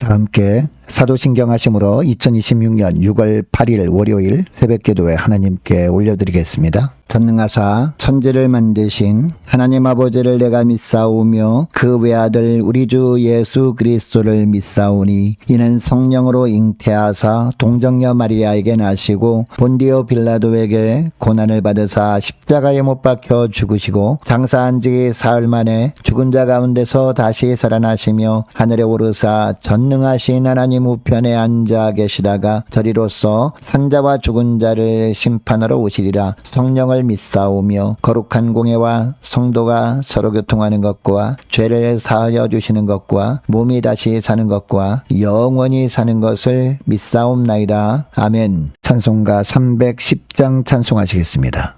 다 함께 사도신경 하심으로 2026년 6월 8일 월요일 새벽기도에 하나님께 올려드리겠습니다. 전능하사 천지를 만드신 하나님 아버지를 내가 믿사오며 그 외아들 우리 주 예수 그리스도를 믿사오니 이는 성령으로 잉태하사 동정녀 마리아에게 나시고 본디오 빌라도에게 고난을 받으사 십자가에 못 박혀 죽으시고 장사한 지 사흘 만에 죽은 자 가운데서 다시 살아나시며 하늘에 오르사 전능하신 하나님 우편에 앉아 계시다가 저리로서 산자와 죽은 자를 심판하러 오시리라. 성령을 믿사오며 거룩한 공예와 성도가 서로 교통하는 것과 죄를 사하여 주시는 것과 몸이 다시 사는 것과 영원히 사는 것을 믿사옵나이다. 아멘. 찬송가 310장 찬송하시겠습니다.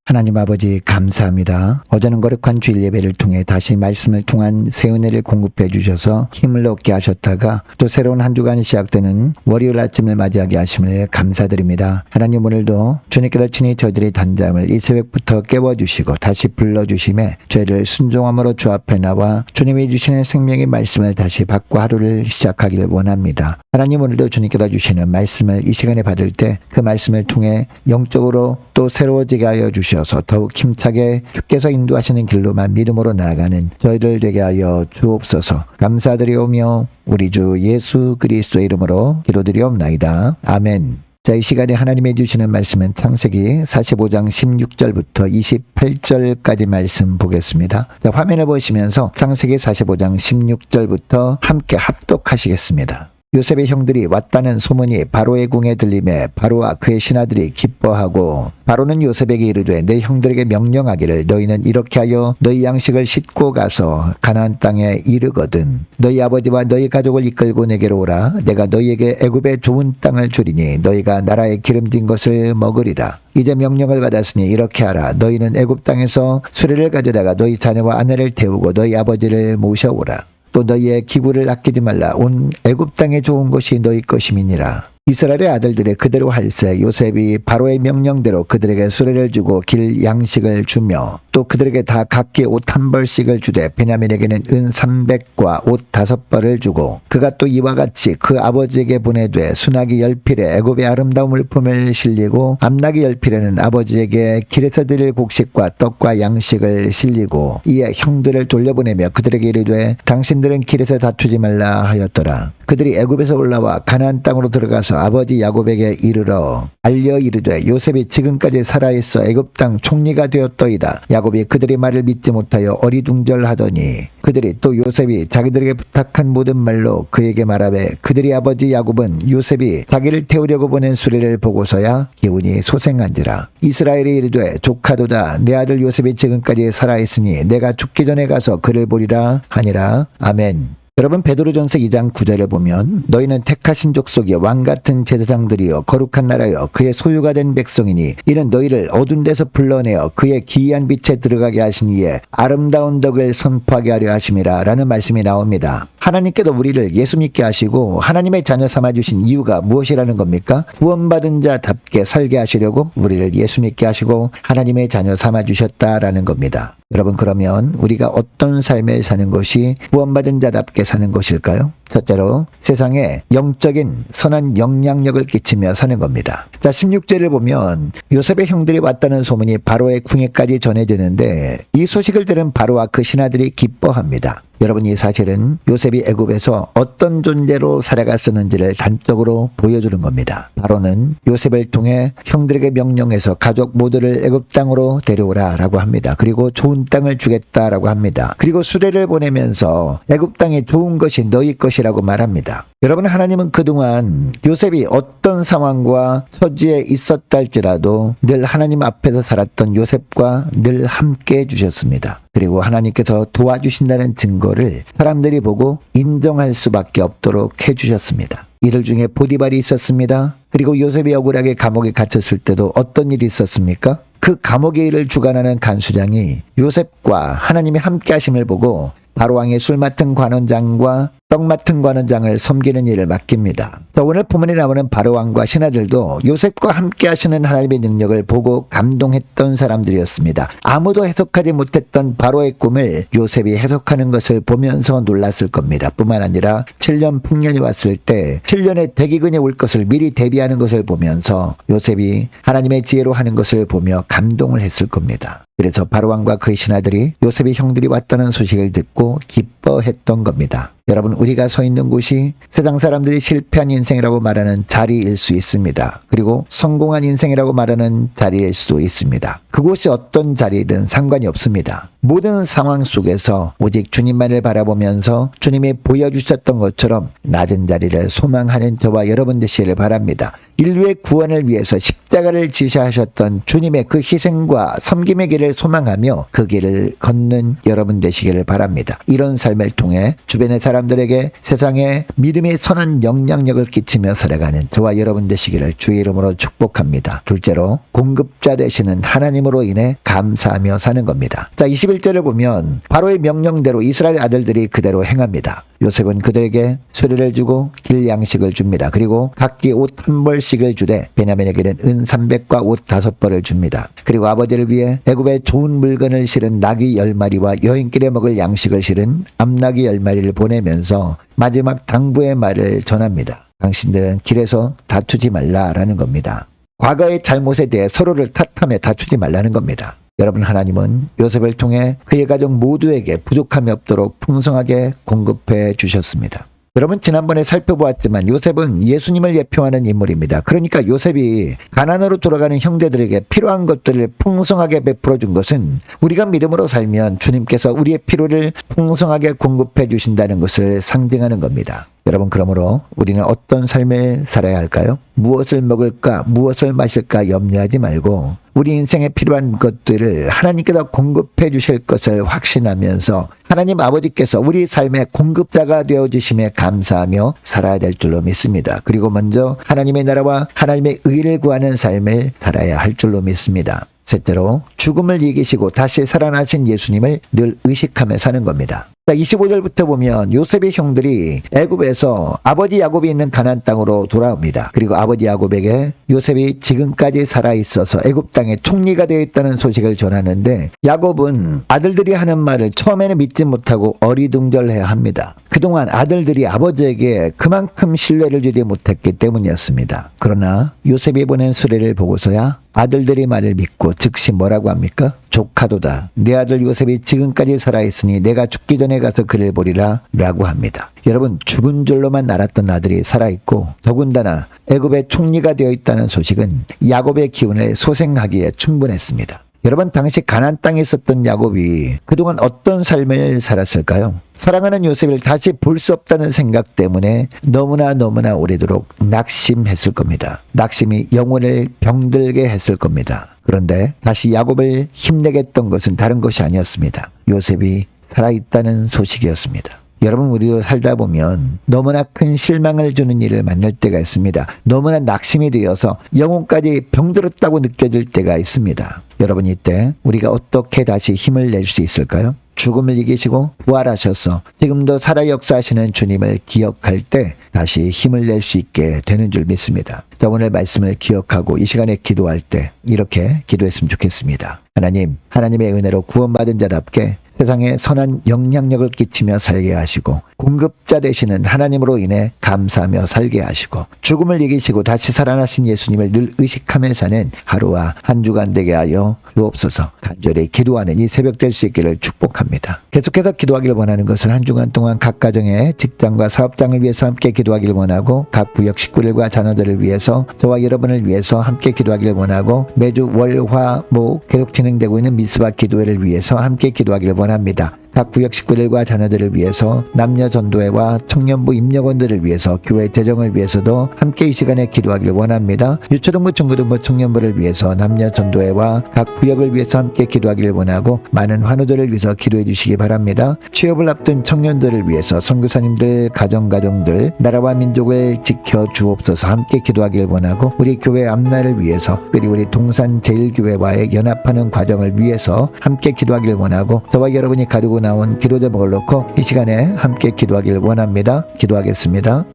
하나님 아버지 감사합니다. 어제는 거룩한 주일 예배를 통해 다시 말씀을 통한 새 은혜를 공급해 주셔서 힘을 얻게 하셨다가 또 새로운 한 주간이 시작되는 월요일 아침을 맞이하게 하심을 감사드립니다. 하나님 오늘도 주님께로 친히 저희들의 단잠을 이 새벽부터 깨워주시고 다시 불러주심에 죄를 순종함으로 주 앞에 나와 주님이 주시는 생명의 말씀을 다시 받고 하루를 시작하기를 원합니다. 하나님 오늘도 주님께로 주시는 말씀을 이 시간에 받을 때 그 말씀을 통해 영적으로 또 새로워지게 하여 주셔서 더욱 힘차게 주께서 인도하시는 길로만 믿음으로 나아가는 저희들 되게 하여 주옵소서. 감사드리오며 우리 주 예수 그리스도의 이름으로 기도드리옵나이다. 아멘. 자, 이 시간에 하나님이 주시는 말씀은 창세기 45장 16절부터 28절까지 말씀 보겠습니다. 자, 화면을 보시면서 창세기 45장 16절부터 함께 합독하시겠습니다. 요셉의 형들이 왔다는 소문이 바로의 궁에 들림에 바로와 그의 신하들이 기뻐하고 바로는 요셉에게 이르되 내 형들에게 명령하기를 너희는 이렇게 하여 너희 양식을 싣고 가서 가나안 땅에 이르거든 너희 아버지와 너희 가족을 이끌고 내게로 오라. 내가 너희에게 애굽의 좋은 땅을 주리니 너희가 나라의 기름진 것을 먹으리라. 이제 명령을 받았으니 이렇게 하라. 너희는 애굽 땅에서 수레를 가져다가 너희 자녀와 아내를 태우고 너희 아버지를 모셔오라. 또 너희의 기구를 아끼지 말라. 온 애굽 땅에 좋은 것이 너희 것임이니라. 이스라엘의 아들들이 그대로 할세 요셉이 바로의 명령대로 그들에게 수레를 주고 길 양식을 주며 또 그들에게 다 각기 옷 한 벌씩을 주되 베냐민에게는 은 300과 옷 5벌을 주고 그가 또 이와 같이 그 아버지에게 보내되 수나기 10필에 애굽의 아름다운 물품을 실리고 암나기 10필에는 아버지에게 길에서 드릴 곡식과 떡과 양식을 실리고 이에 형들을 돌려보내며 그들에게 이르되 당신들은 길에서 다투지 말라 하였더라. 그들이 애굽에서 올라와 가나안 땅으로 들어가서 아버지 야곱에게 이르러 알려 이르되 요셉이 지금까지 살아있어 애굽 땅 총리가 되었더이다. 야곱이 그들의 말을 믿지 못하여 어리둥절하더니 그들이 또 요셉이 자기들에게 부탁한 모든 말로 그에게 말하되 그들의 아버지 야곱은 요셉이 자기를 태우려고 보낸 수레를 보고서야 기운이 소생한지라. 이스라엘이 이르되 조카도다. 내 아들 요셉이 지금까지 살아있으니 내가 죽기 전에 가서 그를 보리라 하니라. 아멘. 여러분, 베드로전서 2장 9절을 보면 너희는 택하신 족속이여 왕같은 제사장들이여 거룩한 나라여 그의 소유가 된 백성이니 이는 너희를 어두운 데서 불러내어 그의 기이한 빛에 들어가게 하신 이에 아름다운 덕을 선포하게 하려 하심이라 라는 말씀이 나옵니다. 하나님께도 우리를 예수 믿게 하시고 하나님의 자녀 삼아주신 이유가 무엇이라는 겁니까? 구원받은 자답게 살게 하시려고 우리를 예수 믿게 하시고 하나님의 자녀 삼아주셨다라는 겁니다. 여러분, 그러면 우리가 어떤 삶을 사는 것이 구원받은 자답게 사는 것일까요? 첫째로 세상에 영적인 선한 영향력을 끼치며 사는 겁니다. 자, 16절을 보면 요셉의 형들이 왔다는 소문이 바로의 궁에까지 전해지는데 이 소식을 들은 바로와 그 신하들이 기뻐합니다. 여러분, 이 사실은 요셉이 애굽에서 어떤 존재로 살아갔었는지를 단적으로 보여주는 겁니다. 바로는 요셉을 통해 형들에게 명령해서 가족 모두를 애굽 땅으로 데려오라 라고 합니다. 그리고 좋은 땅을 주겠다라고 합니다. 그리고 수레를 보내면서 애굽 땅에 좋은 것이 너희 것이라고 말합니다. 여러분, 하나님은 그동안 요셉이 어떤 상황과 처지에 있었다 할지라도 늘 하나님 앞에서 살았던 요셉과 늘 함께 해주셨습니다. 그리고 하나님께서 도와주신다는 증거를 사람들이 보고 인정할 수밖에 없도록 해주셨습니다. 이들 중에 보디발이 있었습니다. 그리고 요셉이 억울하게 감옥에 갇혔을 때도 어떤 일이 있었습니까? 그 감옥의 일을 주관하는 간수장이 요셉과 하나님이 함께 하심을 보고 바로왕의 술 맡은 관원장과 떡 맡은 관원장을 섬기는 일을 맡깁니다. 오늘 본문에 나오는 바로왕과 신하들도 요셉과 함께 하시는 하나님의 능력을 보고 감동했던 사람들이었습니다. 아무도 해석하지 못했던 바로의 꿈을 요셉이 해석하는 것을 보면서 놀랐을 겁니다. 뿐만 아니라 7년 풍년이 왔을 때 7년의 대기근이 올 것을 미리 대비하는 것을 보면서 요셉이 하나님의 지혜로 하는 것을 보며 감동을 했을 겁니다. 그래서 바로왕과 그의 신하들이 요셉의 형들이 왔다는 소식을 듣고 기뻐했던 겁니다. 여러분, 우리가 서 있는 곳이 세상 사람들이 실패한 인생이라고 말하는 자리일 수 있습니다. 그리고 성공한 인생이라고 말하는 자리일 수도 있습니다. 그곳이 어떤 자리든 상관이 없습니다. 모든 상황 속에서 오직 주님만을 바라보면서 주님이 보여주셨던 것처럼 낮은 자리를 소망하는 저와 여러분 되시기를 바랍니다. 인류의 구원을 위해서 십자가를 지시하셨던 주님의 그 희생과 섬김의 길을 소망하며 그 길을 걷는 여러분 되시기를 바랍니다. 이런 삶을 통해 주변의 사람들에게 세상에 믿음의 선한 영향력을 끼치며 살아가는 저와 여러분 되시기를 주의 이름으로 축복합니다. 둘째로 공급자 되시는 하나님으로 인해 감사하며 사는 겁니다. 자, 21절을 보면 바로의 명령대로 이스라엘 아들들이 그대로 행합니다. 요셉은 그들에게 수레를 주고 길 양식을 줍니다. 그리고 각기 옷 한 벌씩을 주되 베냐민에게는 은 300과 옷 5벌을 줍니다. 그리고 아버지를 위해 애굽에 좋은 물건을 실은 나귀 10마리와 여행길에 먹을 양식을 실은 암나귀 10마리를 보내면서 마지막 당부의 말을 전합니다. 당신들은 길에서 다투지 말라라는 겁니다. 과거의 잘못에 대해 서로를 탓하며 다투지 말라는 겁니다. 여러분, 하나님은 요셉을 통해 그의 가족 모두에게 부족함이 없도록 풍성하게 공급해 주셨습니다. 여러분 지난번에 살펴보았지만 요셉은 예수님을 예표하는 인물입니다. 그러니까 요셉이 가난으로 돌아가는 형제들에게 필요한 것들을 풍성하게 베풀어 준 것은 우리가 믿음으로 살면 주님께서 우리의 필요를 풍성하게 공급해 주신다는 것을 상징하는 겁니다. 여러분 그러므로 우리는 어떤 삶을 살아야 할까요? 무엇을 먹을까 무엇을 마실까 염려하지 말고 우리 인생에 필요한 것들을 하나님께서 공급해 주실 것을 확신하면서 하나님 아버지께서 우리 삶의 공급자가 되어주심에 감사하며 살아야 될 줄로 믿습니다. 그리고 먼저 하나님의 나라와 하나님의 의를 구하는 삶을 살아야 할 줄로 믿습니다. 셋째로 죽음을 이기시고 다시 살아나신 예수님을 늘 의식하며 사는 겁니다. 25절부터 보면 요셉의 형들이 애굽에서 아버지 야곱이 있는 가나안 땅으로 돌아옵니다. 그리고 아버지 야곱에게 요셉이 지금까지 살아있어서 애굽 땅의 총리가 되어 있다는 소식을 전하는데 야곱은 아들들이 하는 말을 처음에는 믿지 못하고 어리둥절해야 합니다. 그동안 아들들이 아버지에게 그만큼 신뢰를 주지 못했기 때문이었습니다. 그러나 요셉이 보낸 수레를 보고서야 아들들이 말을 믿고 즉시 뭐라고 합니까? 조카도다. 내 아들 요셉이 지금까지 살아있으니 내가 죽기 전에 가서 그를 보리라 라고 합니다. 여러분 죽은 줄로만 알았던 아들이 살아있고 더군다나 애굽의 총리가 되어 있다는 소식은 야곱의 기운을 소생하기에 충분했습니다. 여러분 당시 가나안 땅에 있었던 야곱이 그동안 어떤 삶을 살았을까요? 사랑하는 요셉을 다시 볼 수 없다는 생각 때문에 너무나 오래도록 낙심했을 겁니다. 낙심이 영혼을 병들게 했을 겁니다. 그런데 다시 야곱을 힘내게 했던 것은 다른 것이 아니었습니다. 요셉이 살아있다는 소식이었습니다. 여러분 우리도 살다 보면 너무나 큰 실망을 주는 일을 만날 때가 있습니다. 너무나 낙심이 되어서 영혼까지 병들었다고 느껴질 때가 있습니다. 여러분 이때 우리가 어떻게 다시 힘을 낼 수 있을까요? 죽음을 이기시고 부활하셔서 지금도 살아 역사하시는 주님을 기억할 때 다시 힘을 낼 수 있게 되는 줄 믿습니다. 오늘 말씀을 기억하고 이 시간에 기도할 때 이렇게 기도했으면 좋겠습니다. 하나님, 하나님의 은혜로 구원받은 자답게 세상에 선한 영향력을 끼치며 살게 하시고 공급자 되시는 하나님으로 인해 감사하며 살게 하시고 죽음을 이기시고 다시 살아나신 예수님을 늘 의식하며 사는 하루와 한 주간 되게 하여 주옵소서. 간절히 기도하는 이 새벽 될 수 있기를 축복합니다. 계속해서 기도하기를 원하는 것은 한 주간 동안 각 가정의 직장과 사업장을 위해서 함께 기도하기를 원하고 각 구역 식구들과 자녀들을 위해서 저와 여러분을 위해서 함께 기도하기를 원하고 매주 월, 화, 목 계속 진행되고 있는 미스바 기도회를 위해서 함께 기도하기를 원합니다. 각 구역 식구들과 자녀들을 위해서 남녀 전도회와 청년부 임력원들을 위해서 교회 재정을 위해서도 함께 이 시간에 기도하기를 원합니다. 유초등부 중고등부 청년부를 위해서 남녀 전도회와 각 구역을 위해서 함께 기도하기를 원하고 많은 환우들을 위해서 기도해 주시기 바랍니다. 취업을 앞둔 청년들을 위해서 선교사님들 가정들 나라와 민족을 지켜 주옵소서. 함께 기도하기를 원하고 우리 교회 앞날을 위해서 그리고 우리 동산 제일교회와의 연합하는 과정을 위해서 함께 기도하기를 원하고 저와 여러분이 가지고 나온 기도 제목을 놓고 이 시간에 함께 기도하기를 원합니다. 기도하겠습니다.